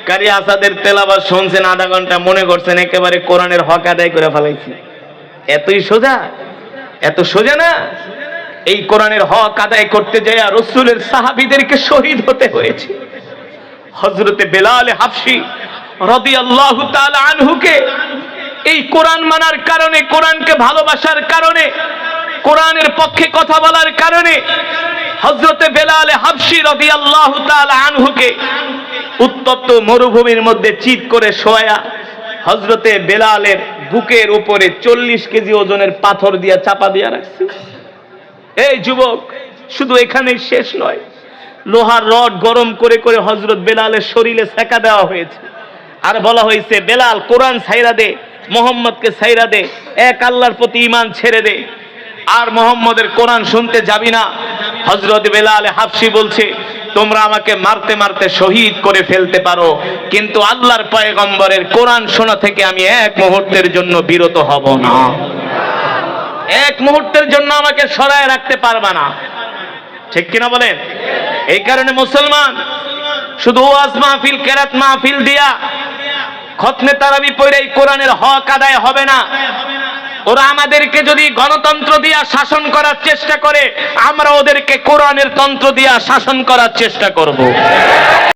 কারি আসাদের তেলাওয়াত শুনছেন আধা ঘন্টা, মনে করছেন একেবারে কোরআনের হক আদায় করে ফেলাইছি। এতই সোজা? এত সোজা না। এই কোরআনের হক আদায় করতে যায় রাসূলের সাহাবীদেরকে শহীদ হতে হয়েছে। হযরতে বেলাল হাবশী রাদিয়াল্লাহু তাআলা আনহুকে এই কোরআন মানার কারণে, কোরআনকে ভালোবাসার কারণে, কোরআনের পক্ষে কথা বলার কারণে হযরতে বেলাল হাবশী রাদিয়াল্লাহু তাআলা আনহুকে উত্তপ্ত মরুভূমির মধ্যে চিৎ করে শোয়া হযরতে বেলালের বুকের উপরে 40 কেজি ওজনের পাথর দিয়ে চাপা দিয়ে রাখছে। এই যুবক, শুধু এখানেই শেষ নয়, লোহার রড গরম করে করে হযরত বেলালের শরীরে সেকা দেওয়া হয়েছে। আর বলা হয়েছে, বেলাল কোরআন ছাইরা দে, মুহাম্মদকে ছাইরা দে, এক আল্লাহর প্রতি ঈমান ছেড়ে দে, আর মুহাম্মদের কোরআন শুনতে যাবি না। হযরত বেলাল হাবশী বলছে, তোমরা আমাকে মারতে মারতে শহীদ করে ফেলতে পারো, কিন্তু আল্লাহর পয়গম্বরের কোরআন শোনা থেকে আমি এক মুহূর্তের জন্য বিরত হব না। এক মুহূর্তের জন্য আমাকে সরায় রাখতে পারবা না। ঠিক কিনা বলেন? এই কারণে মুসলমান শুধু ওয়াজ মাহফিল, কেরাত মাহফিল দিয়া, খতমে তারাবি পড়ে এই কোরআনের হক আদায় হবে না। ওরা আমাদেরকে যদি গণতন্ত্র দিয়া শাসন করার চেষ্টা করে, আমরা ওদেরকে কোরআনের তন্ত্র দিয়া শাসন করার চেষ্টা করব।